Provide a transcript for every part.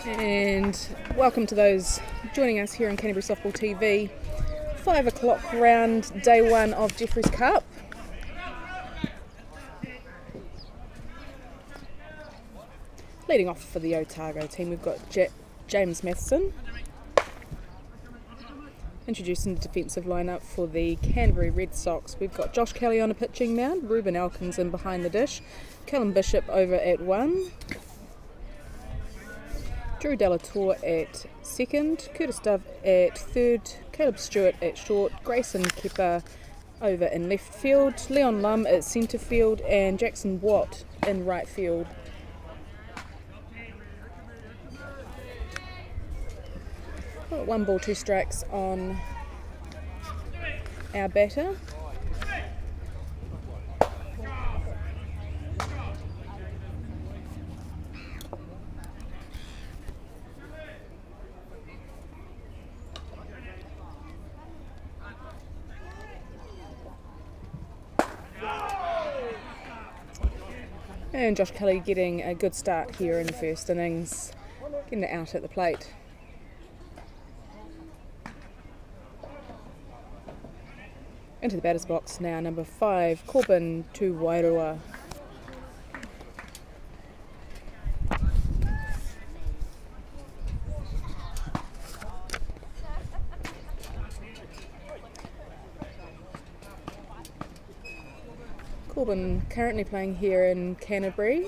And welcome to those joining us here on Canterbury Softball TV. 5 o'clock round, day one of Jefferies Cup. Leading off for the Otago team, we've got James Matheson. Introducing the defensive lineup for the Canterbury Red Sox, we've got Josh Kelly on a pitching mound, Ruben Elkins in behind the dish, Callum Bishop over at 1, Drew Delatour at second, Curtis Dove at third, Caleb Stewart at short, Grayson Kepper over in left field, Leon Lum at centre field, and Jackson Watt in right field. Got 1 ball, 2 strikes on our batter. And Josh Kelly getting a good start here in the first innings, getting it out at the plate. Into the batter's box now, number 5, Corbin Tuwairua. Corbin currently playing here in Canterbury,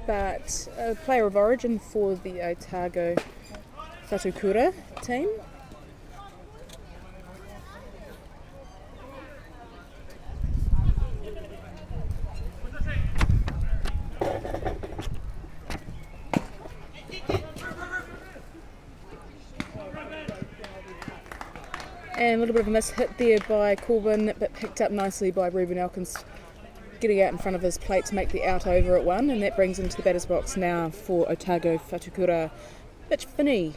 but a player of origin for the Otago Whatukura team. And a little bit of a miss hit there by Corbin, but picked up nicely by Ruben Elkins, getting out in front of his plate to make the out over at 1, and that brings into the batter's box now for Otago Whatukura, Mitch Finney.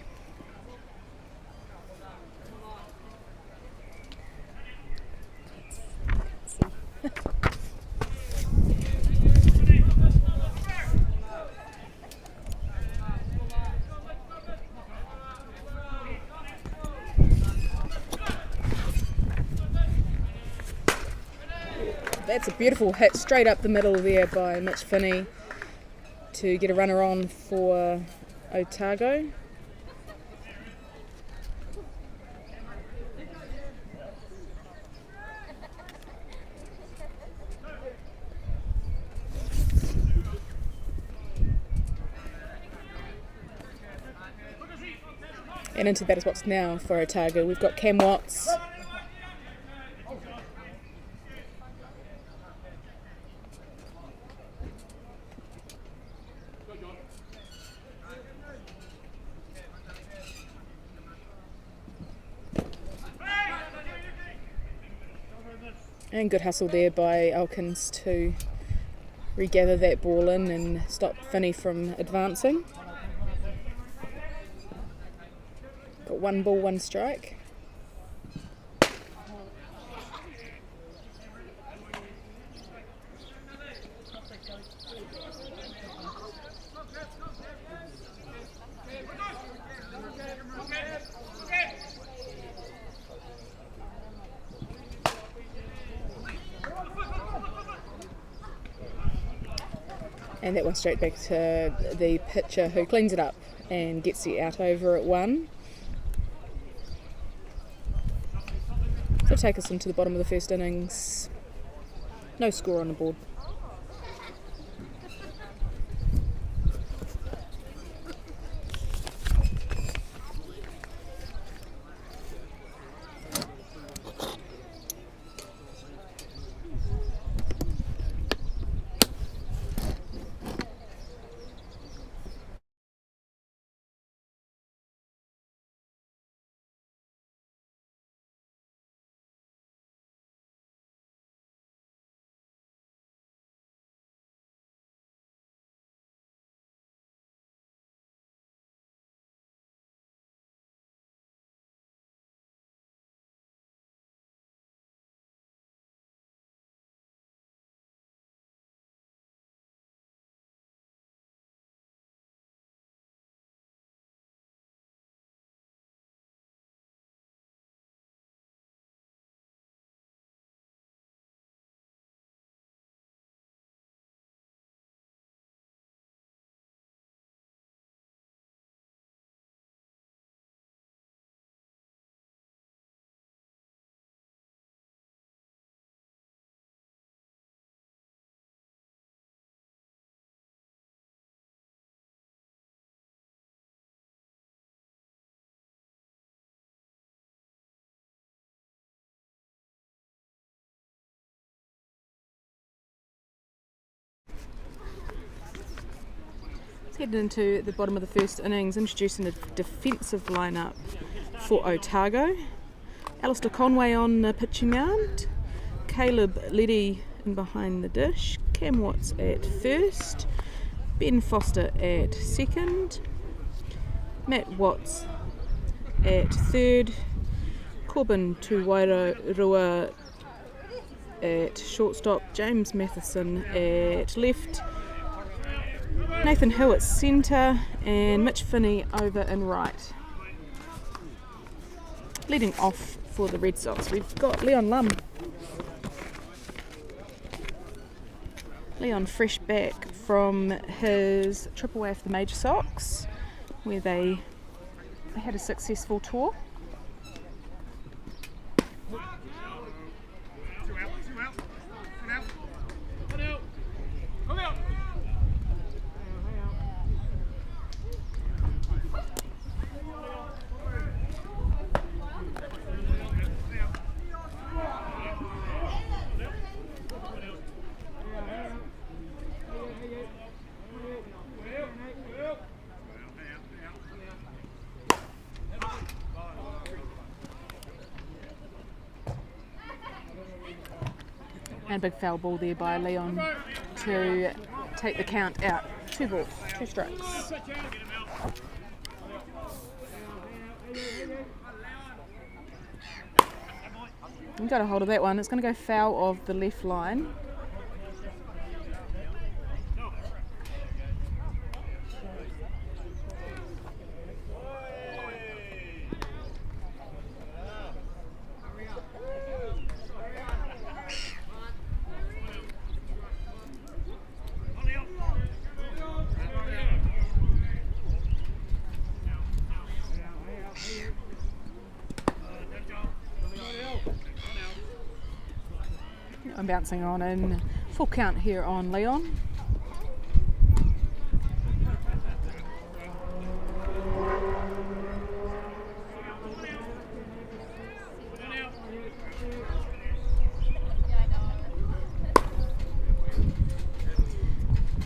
That's a beautiful hit straight up the middle there by Mitch Finney to get a runner on for Otago. And into the batter's box now for Otago, we've got Cam Watts. And good hustle there by Elkins to regather that ball in and stop Finney from advancing. Got 1 ball, 1 strike. And that one straight back to the pitcher, who cleans it up and gets the out over at 1. So take us into the bottom of the first innings. No score on the board. Let's head into the bottom of the first innings, introducing the defensive lineup for Otago. Alistair Conway on the pitching mound, Caleb Leddy in behind the dish, Cam Watts at first, Ben Foster at second, Matt Watts at third, Corbin Tuwairua at shortstop, James Matheson at left, Nathan Hill at centre, and Mitch Finney over in right. Leading off for the Red Sox, we've got Leon Lum. Leon fresh back from his trip away for the Major Sox, where they had a successful tour. And a big foul ball there by Leon to take the count out. 2 balls, 2 strikes. You got a hold of that one. It's going to go foul of the left line. I'm bouncing on in full count here on Leon.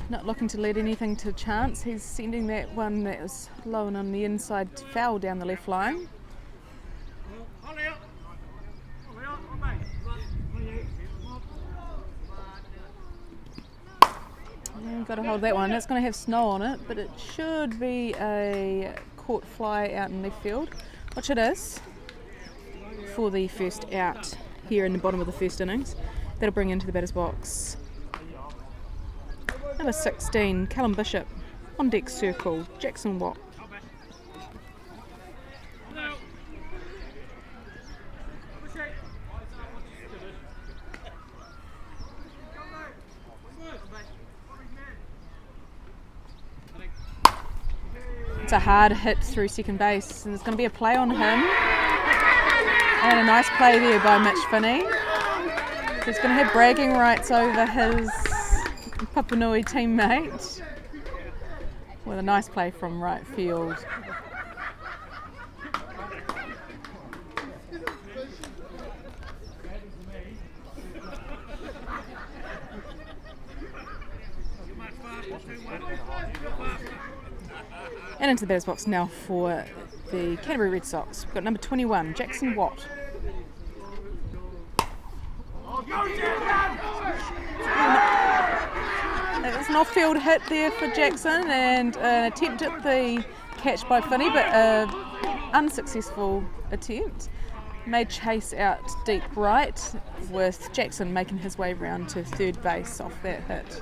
Not looking to let anything to chance. He's sending that one that was low and on the inside foul down the left line. Got to hold that one. It's going to have snow on it, but it should be a caught fly out in left field, which it is, for the first out here in the bottom of the first innings. That'll bring into the batter's box number 16, Callum Bishop. On deck circle, Jackson Watt. It's a hard hit through second base, and there's going to be a play on him. And a nice play there by Mitch Finney. He's going to have bragging rights over his Papanui teammate with a nice play from right field. And into the batter's box now for the Canterbury Red Sox. We've got number 21, Jackson Watt. It was an off-field hit there for Jackson, and an attempt at the catch by Finney, but an unsuccessful attempt. Made chase out deep right, with Jackson making his way round to third base off that hit.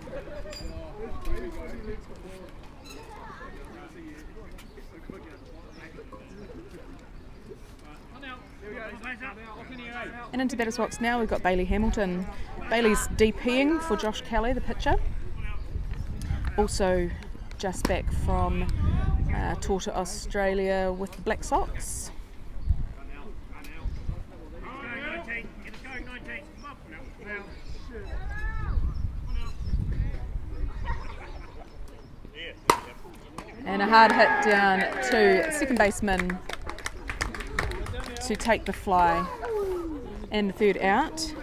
And into batter's box now we've got Bailey Hamilton. Bailey's DPing for Josh Kelly, the pitcher. Also just back from tour to Australia with the Black Sox. And a hard hit down to second baseman to take the fly and the third out.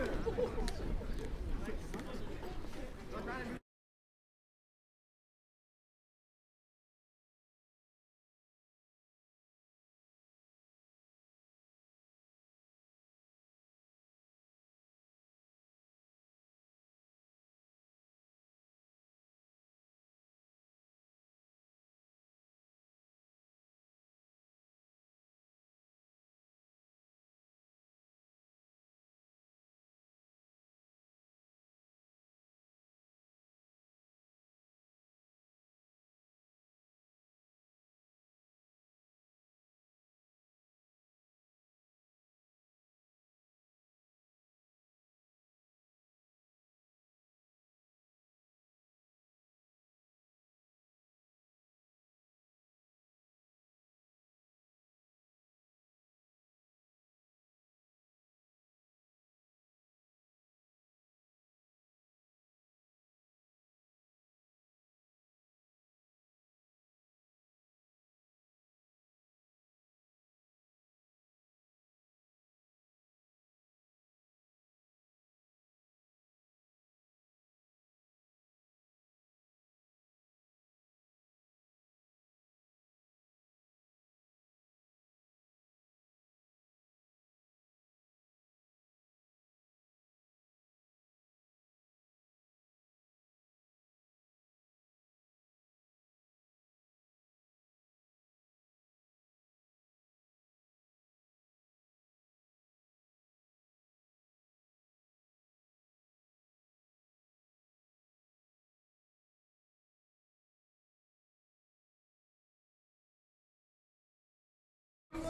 One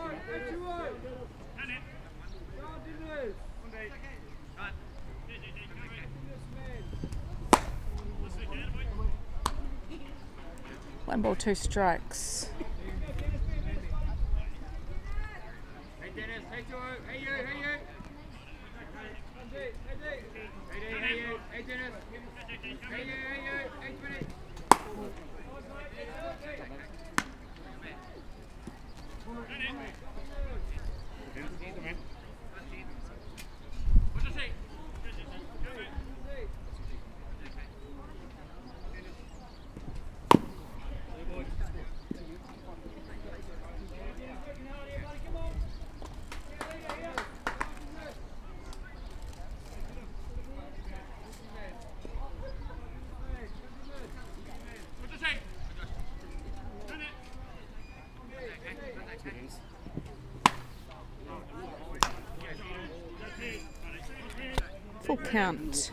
ball, two strikes. Full count.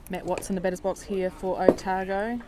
Matt Watts in the batter's box here for Otago.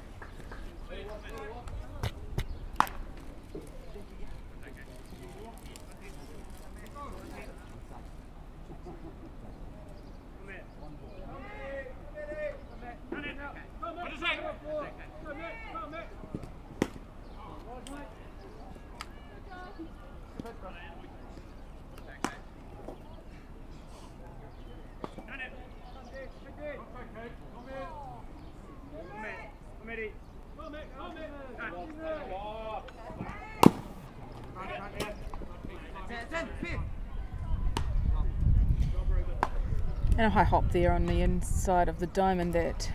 And a high hop there on the inside of the diamond that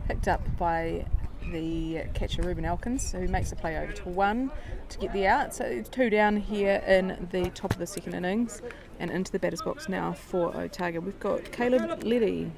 picked up by the catcher Ruben Elkins, who makes a play over to one to get the out. So it's 2 down here in the top of the second innings, and into the batter's box now for Otago. We've got Caleb Liddy.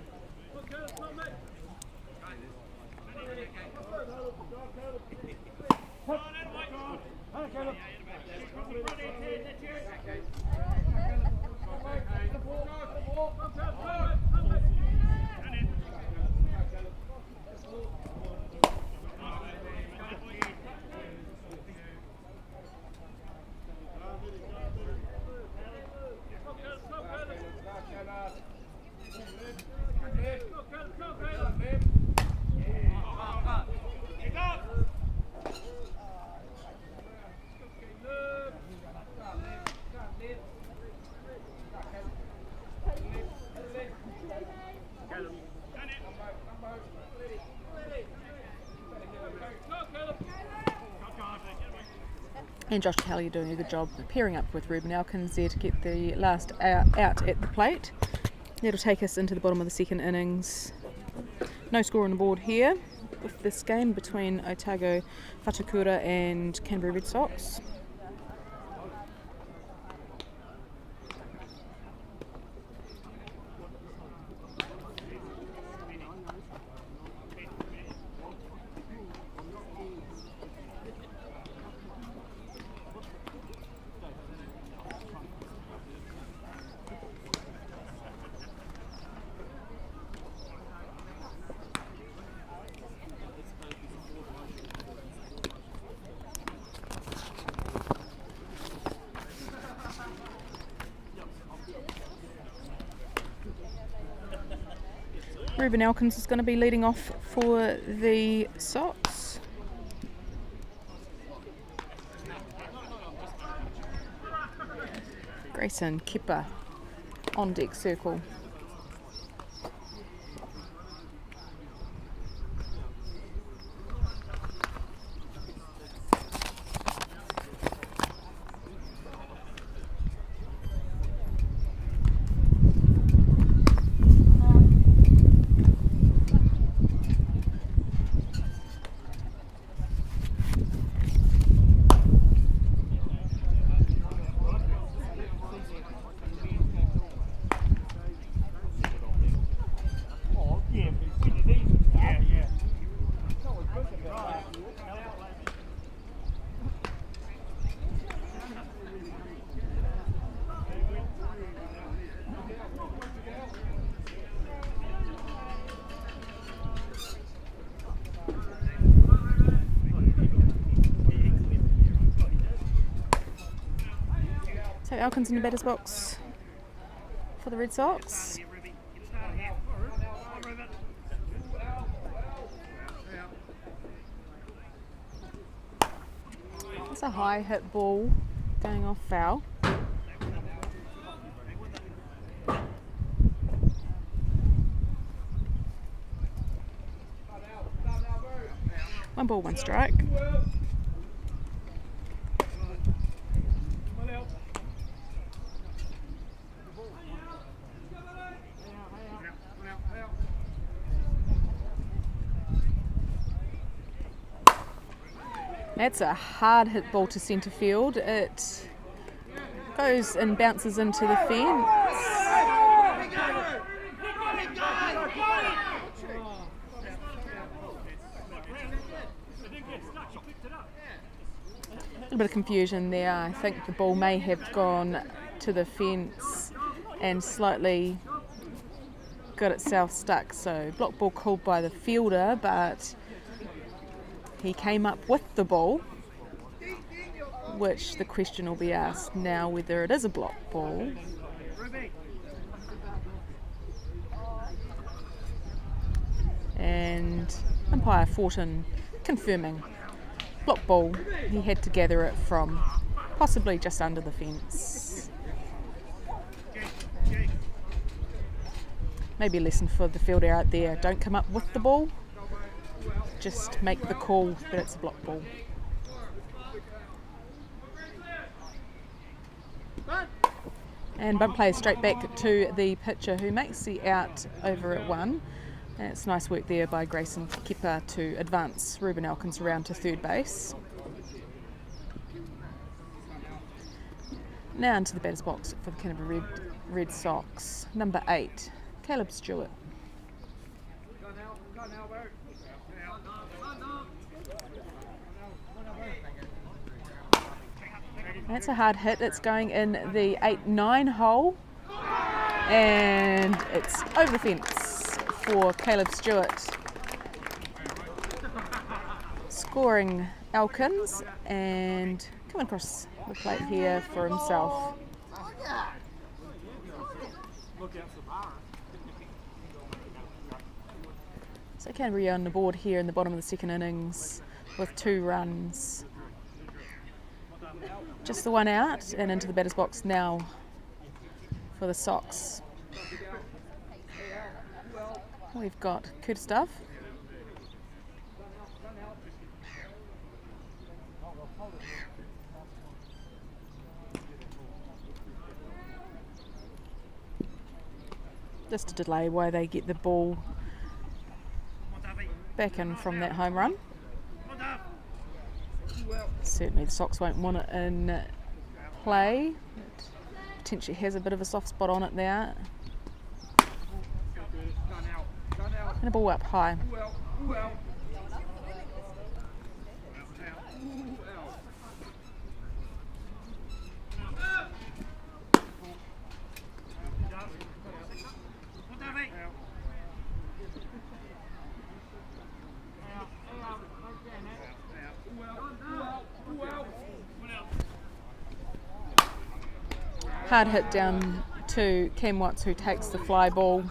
And Josh Kelly doing a good job pairing up with Ruben Elkins there to get the last out at the plate. That'll take us into the bottom of the second innings. No score on the board here with this game between Otago Whatukura and Canterbury Red Sox. Ruben Elkins is going to be leading off for the Sox. Grayson Kipper on deck circle. Elkins in the batter's box for the Red Sox. It's a high hit ball going off foul. One ball, one strike. That's a hard hit ball to centre field. It goes and bounces into the fence. A little bit of confusion there. I think the ball may have gone to the fence and slightly got itself stuck. So block ball called by the fielder, but he came up with the ball, which the question will be asked now whether it is a block ball. And umpire Fortin confirming block ball. He had to gather it from possibly just under the fence. Maybe a lesson for the fielder out there: don't come up with the ball. Just make the call that it's a block ball. And bunt plays straight back to the pitcher who makes the out over at 1. And it's nice work there by Grayson Kepa to advance Ruben Elkins around to third base. Now into the batter's box for the Canterbury Red Sox. Number 8, Caleb Stewart. That's a hard hit. It's going in the 8-9 hole, and it's over the fence for Caleb Stewart, scoring Elkins and coming across the plate here for himself. So Canterbury on the board here in the bottom of the second innings with 2 runs. Just the one out and into the batter's box now for the Sox. We've got Curtis Dove. Just a delay while they get the ball back in from that home run. Certainly the Sox won't want it in play. It potentially has a bit of a soft spot on it there. And a ball up high. Hard hit down to Cam Watts, who takes the fly ball.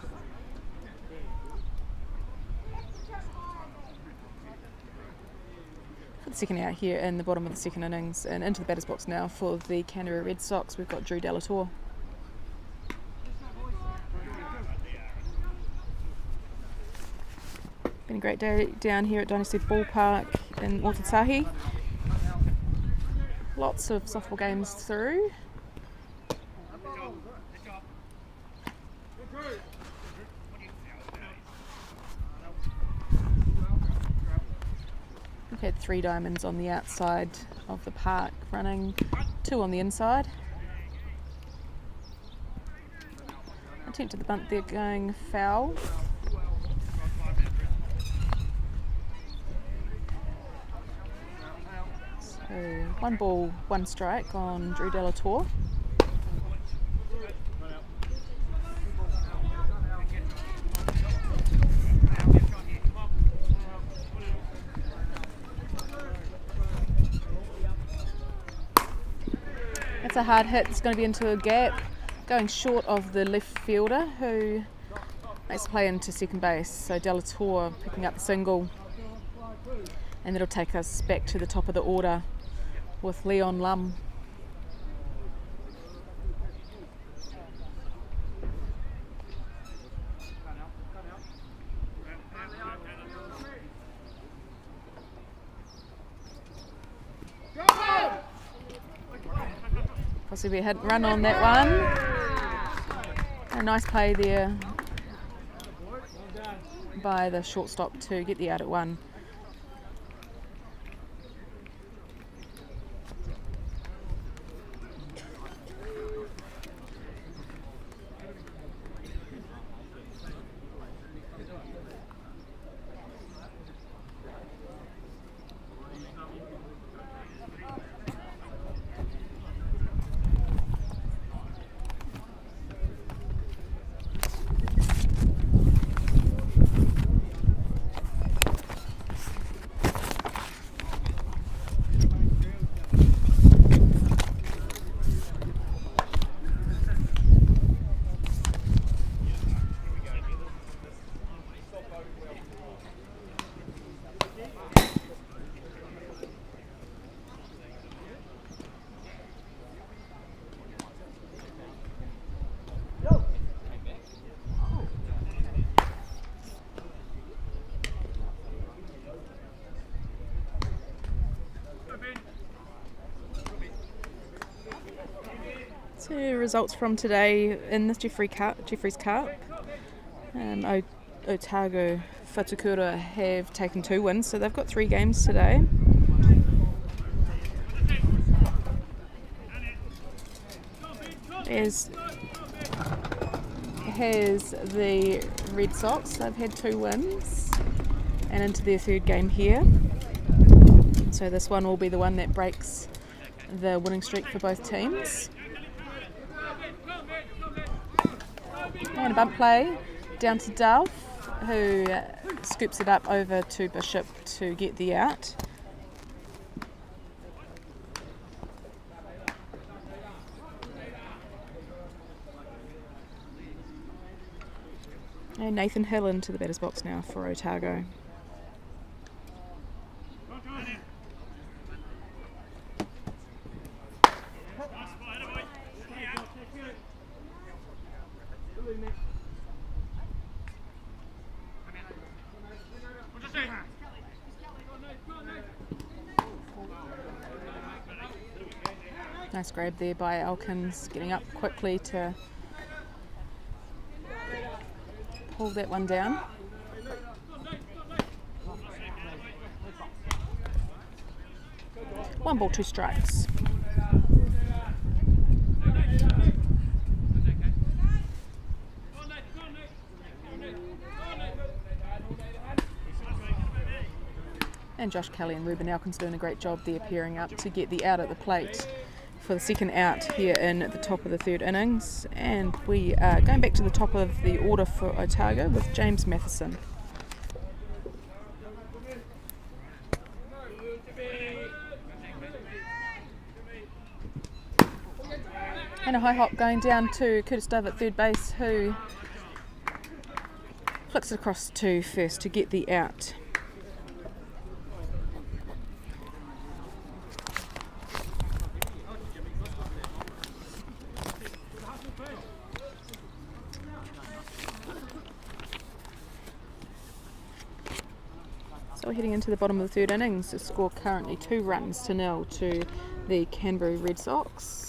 For the second out here in the bottom of the second innings, and into the batter's box now for the Canterbury Red Sox, we've got Drew Delatour. Been a great day down here at Dynasty Ballpark in Otago. Lots of softball games through. We've had 3 diamonds on the outside of the park running, 2 on the inside. Attempt at the bunt there going foul. So 1 ball, 1 strike on Drew Delatour. That's a hard hit. It's going to be into a gap, going short of the left fielder who makes the play into second base. So Delator picking up the single, and that'll take us back to the top of the order with Leon Lum. Possibly a hit and run on that one. A nice play there by the shortstop to get the out at one. So results from today in this Jefferies Cup. Otago Whatukura have taken 2 wins, so they've got 3 games today. As has the Red Sox, they've had 2 wins and into their 3rd game here. So this one will be the one that breaks the winning streak for both teams. And a bump play down to Duff, who scoops it up over to Bishop to get the out. And Nathan Hill into the batter's box now for Otago. Nice grab there by Elkins, getting up quickly to pull that one down. One ball, 2 strikes. And Josh Kelly and Ruben Elkins doing a great job there, pairing up to get the out at the plate for the second out here in the top of the 3rd innings. And we are going back to the top of the order for Otago with James Matheson. And a high hop going down to Curtis Dove at 3rd base, who flicks it across to first to get the out. So we're heading into the bottom of the 3rd innings. The score currently 2-0 to the Canterbury Red Sox.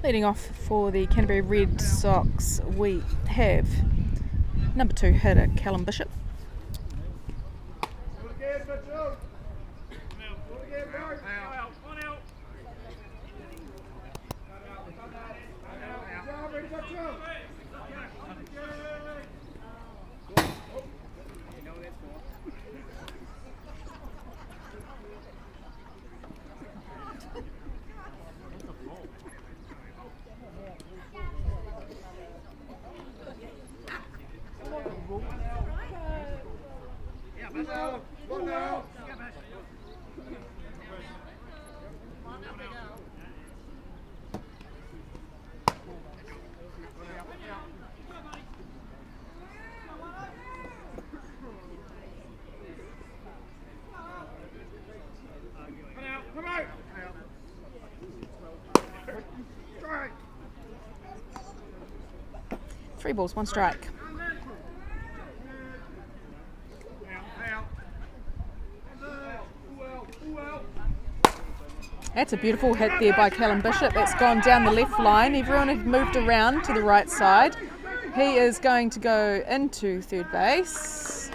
Leading off for the Canterbury Red Sox, we have number 2 hitter Callum Bishop. Three balls, one strike. That's a beautiful hit there by Callum Bishop. It's gone down the left line. Everyone had moved around to the right side. He is going to go into third base.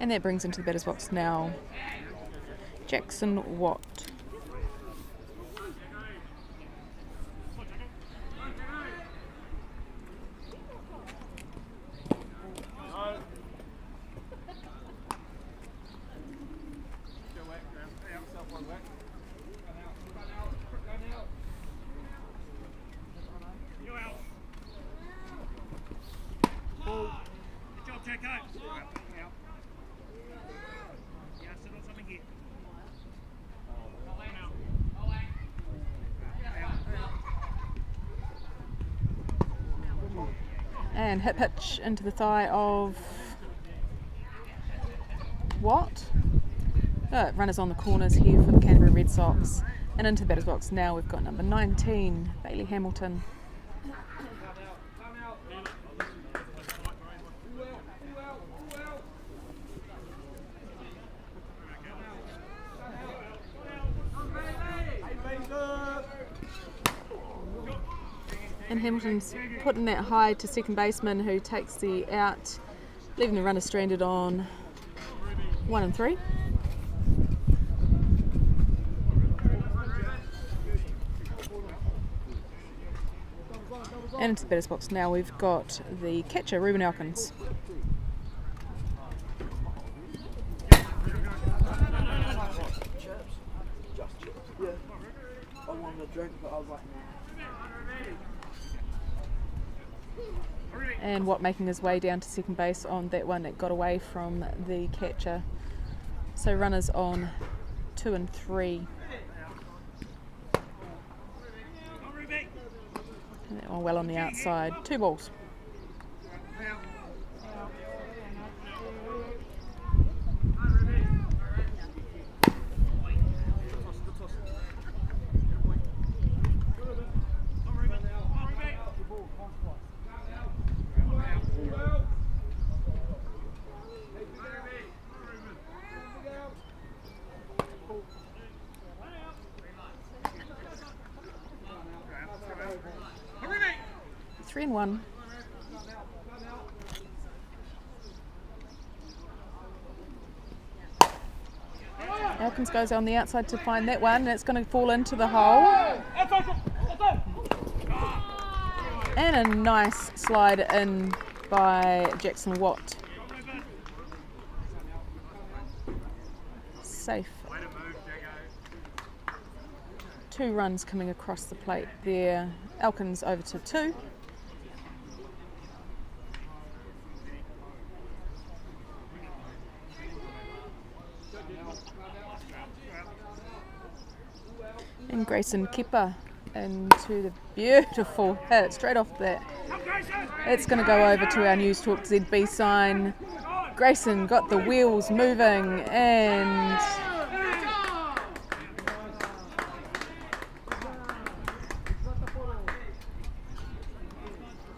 And that brings into the batter's box now Jackson Watt. And hit pitch into the thigh of Watt. Runners on the corners here for the Canterbury Red Sox. And into the batter's box now we've got number 19, Bailey Hamilton. And Hamilton's putting that high to second baseman who takes the out, leaving the runner stranded on 1 and 3. And into the batter's box now we've got the catcher, Ruben Elkins. And Watt making his way down to second base on that one that got away from the catcher. So runners on 2 and 3. And that one well on the outside. 2 balls. Three and 1. Elkins goes on the outside to find that one, and it's going to fall into the hole. And a nice slide in by Jackson Watt. Safe. 2 runs coming across the plate there. Elkins over to 2. And Grayson Kipper into the beautiful hit straight off that. It's going to go over to our News Talk ZB sign. Grayson got the wheels moving and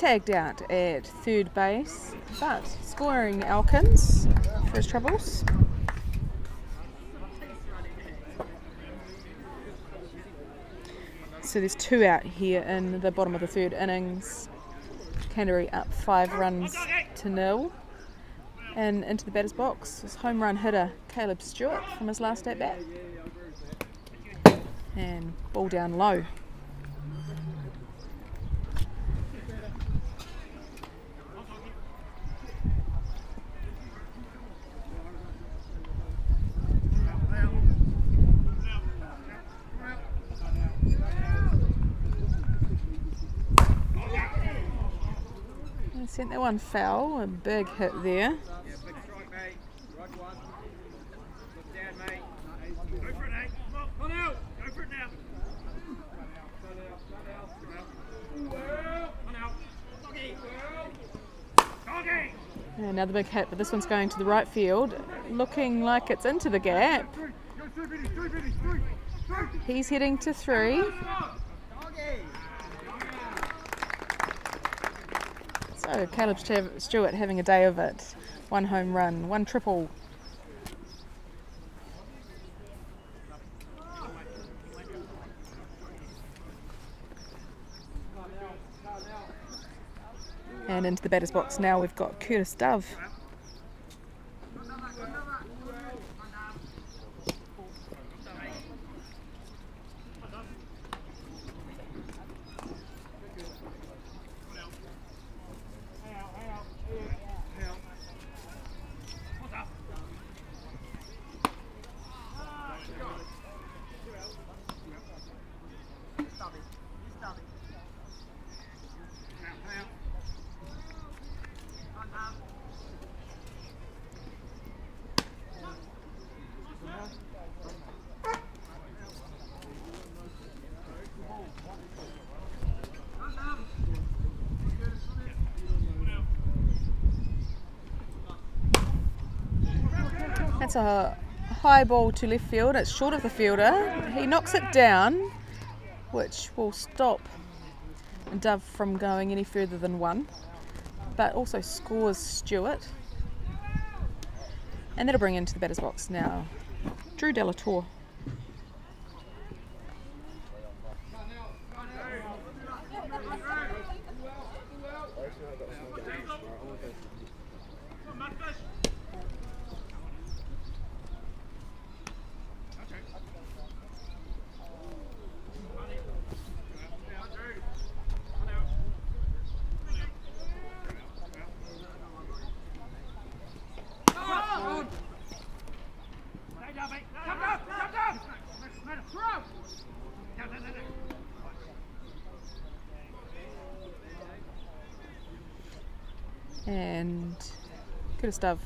tagged out at third base, but scoring Elkins for his troubles. So there's 2 out here in the bottom of the third innings. Canterbury up 5 runs to 0. And into the batter's box, his home run hitter, Caleb Stewart, from his last at bat. And ball down low. And sent that one foul, a big hit there. Another big hit, but this one's going to the right field, looking like it's into the gap. He's heading to 3. So Caleb Stewart having a day of it. 1 home run, 1 triple. And into the batter's box now we've got Curtis Dove. That's a high ball to left field. It's short of the fielder. He knocks it down, which will stop Dove from going any further than 1, but also scores Stewart. And that'll bring into the batter's box now Drew Delatour. And Curtis Dove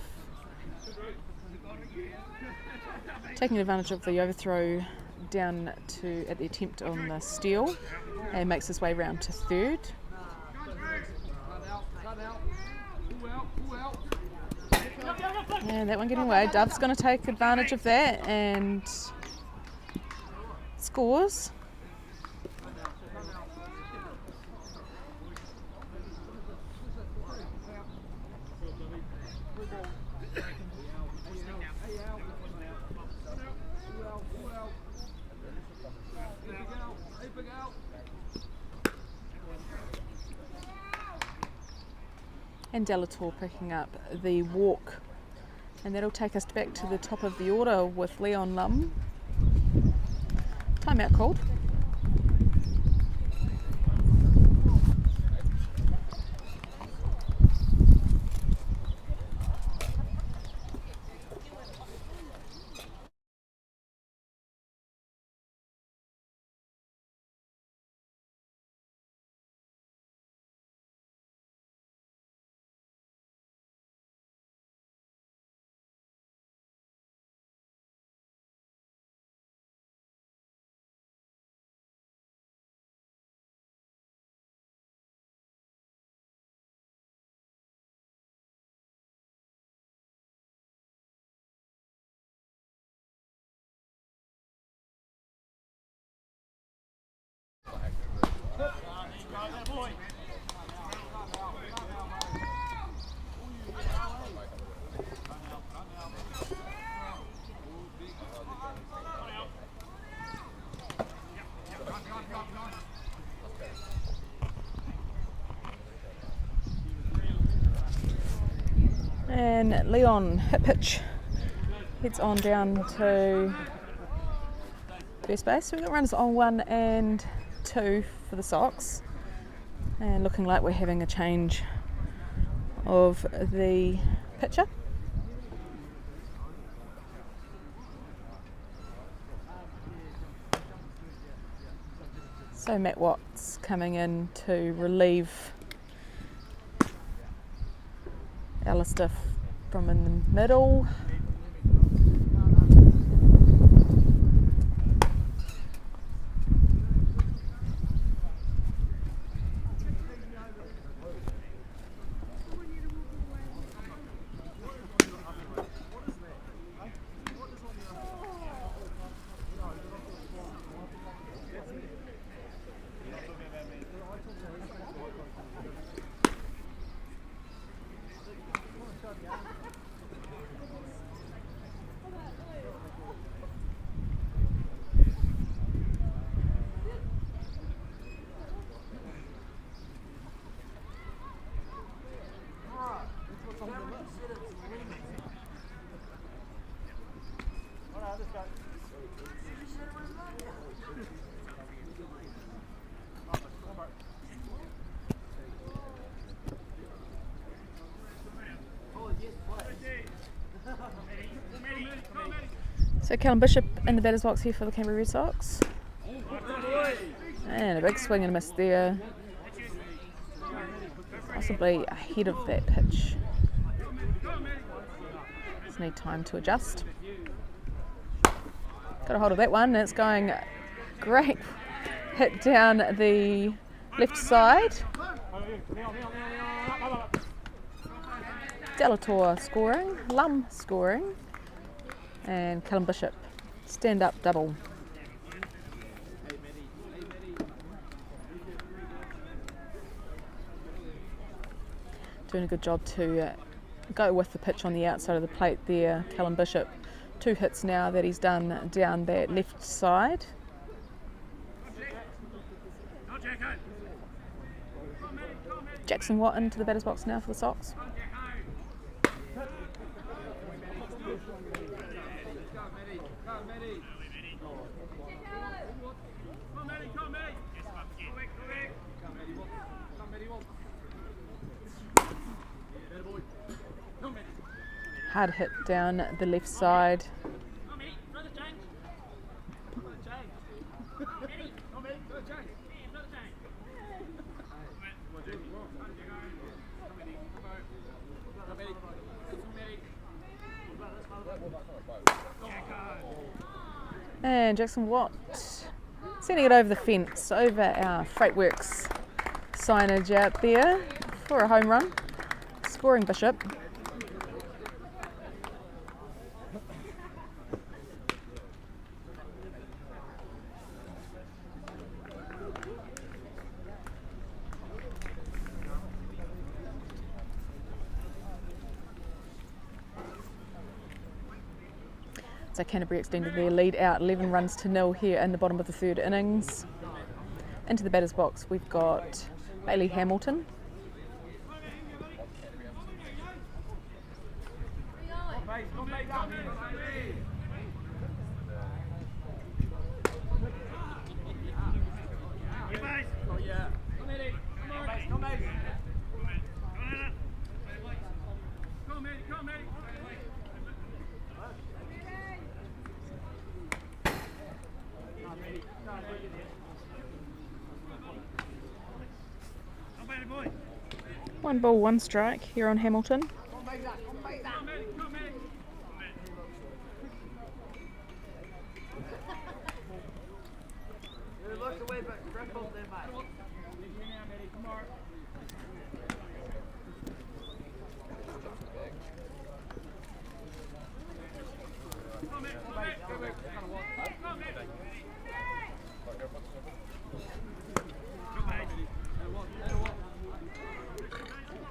taking advantage of the overthrow down to at the attempt on the steal and makes his way round to third. And that one getting away. Dove's going to take advantage of that and scores. And Delatour picking up the walk, and that'll take us back to the top of the order with Leon Lum. Timeout called. And Leon, hit pitch, heads on down to first base. So we've got runners on 1 and 2 for the Sox. And looking like we're having a change of the pitcher. So Matt Watts coming in to relieve Alistair from in the middle. So Callum Bishop in the batter's box here for the Canterbury Red Sox. And a big swing and a miss there. Possibly ahead of that pitch. Just need time to adjust. Got a hold of that one, and it's going great. Hit down the left side. Delator scoring, Lum scoring, and Callum Bishop stand up double. Doing a good job to go with the pitch on the outside of the plate there, Callum Bishop. 2 hits now that he's done down that left side. Jackson Watt into the batter's box now for the Sox. Hard hit down the left side. And Jackson Watt sending it over the fence, over our Freightworks signage out there for a home run, scoring Bishop. So Canterbury extended their lead out 11 runs to 0 here in the bottom of the third innings. Into the batter's box we've got Bailey Hamilton. One ball, one strike here on Hamilton.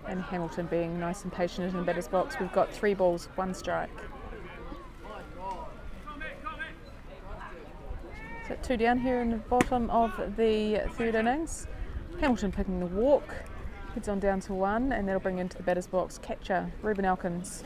And Hamilton being nice and patient in the batter's box. We've got 3 balls, 1 strike. So 2 down here in the bottom of the third innings. Hamilton picking the walk Heads on down to 1, and that'll bring into the batter's box catcher, Ruben Elkins.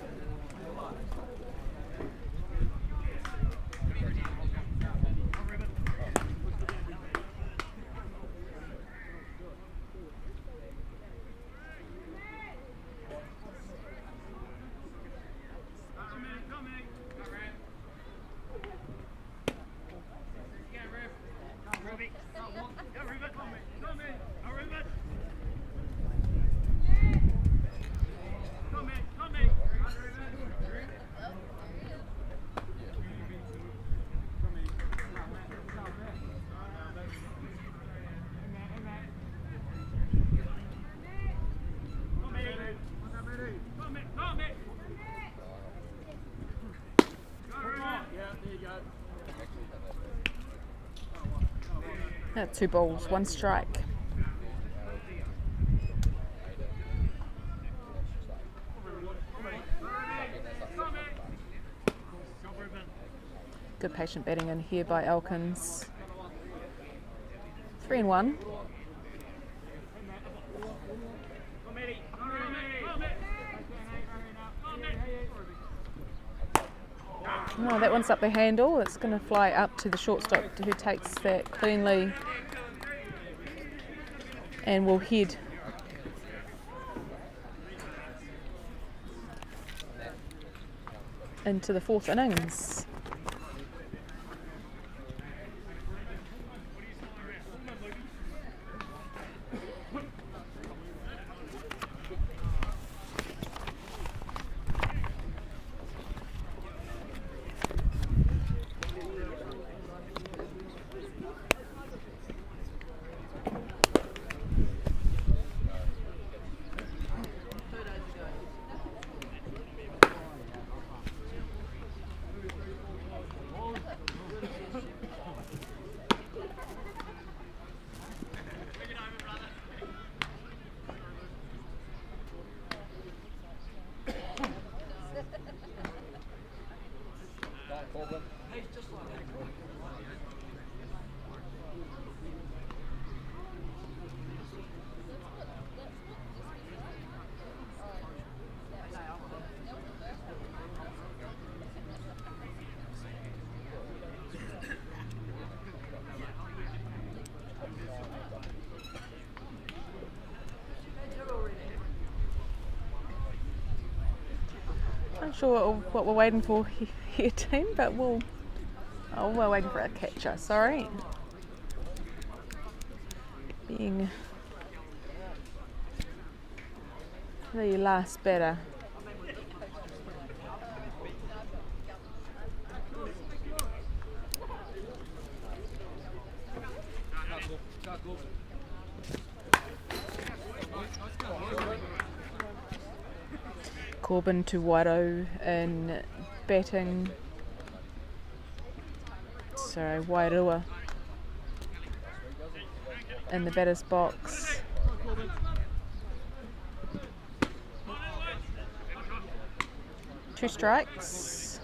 Now 2 balls, 1 strike. Good patient batting in here by Elkins. 3 and 1. No, that one's up the handle. It's going to fly up to the shortstop who takes that cleanly and will head into the 4th innings. Not sure what we're waiting for here, team, but we're waiting for our catcher. Sorry, being the last batter. Corbin to Wairo in batting. Sorry, Wairua in the batter's box. Two strikes.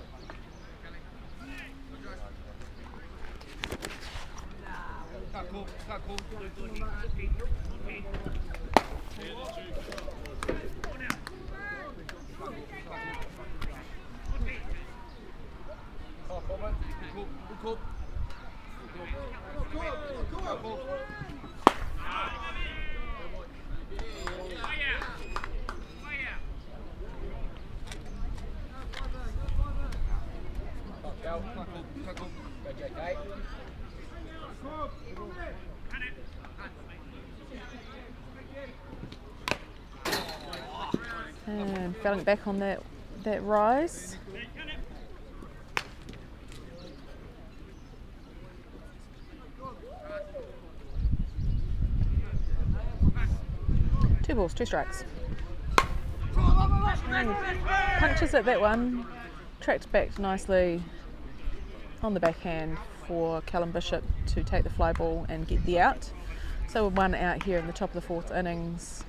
And falling back on that rise. Two balls, two strikes. And punches at that one, tracked back nicely on the backhand for Callum Bishop to take the fly ball and get the out. So we're one out here in the top of the fourth innings.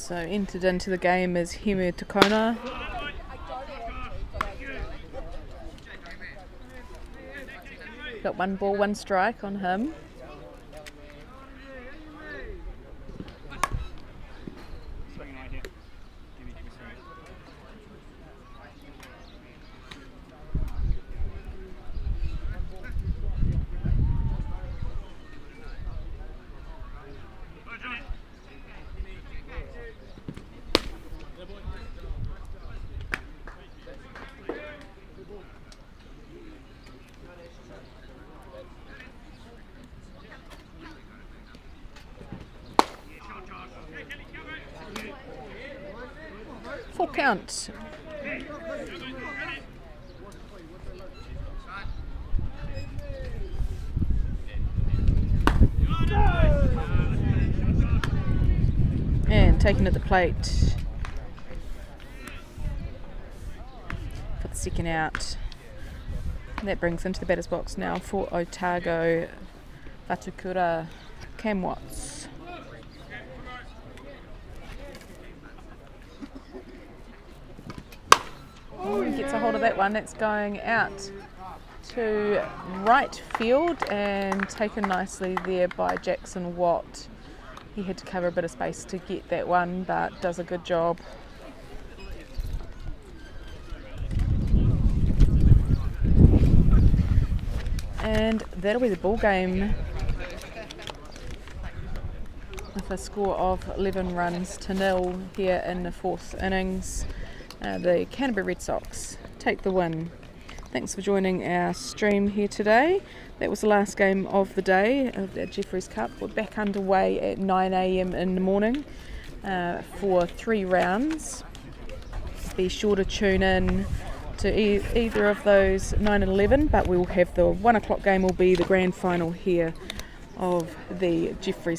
So entered into the game is Himu Takona. Got 1 ball, 1 strike on him. Full count. And taken at the plate for the second out. And that brings into the batter's box now for Otago, Fatukura, Cam Watts. Oh, he gets a hold of that one. That's going out to right field and taken nicely there by Jackson Watt. He had to cover a bit of space to get that one, but does a good job. And that'll be the ball game with a score of 11 runs to 0 here in the 4th innings. The Canterbury Red Sox take the win. Thanks for joining our stream here today. That was the last game of the day of the Jefferies Cup. We're back underway at 9 a.m. in the morning for 3 rounds. Be sure to tune in to either of those 9 and 11, but we will have the 1 o'clock game will be the grand final here of the Jefferies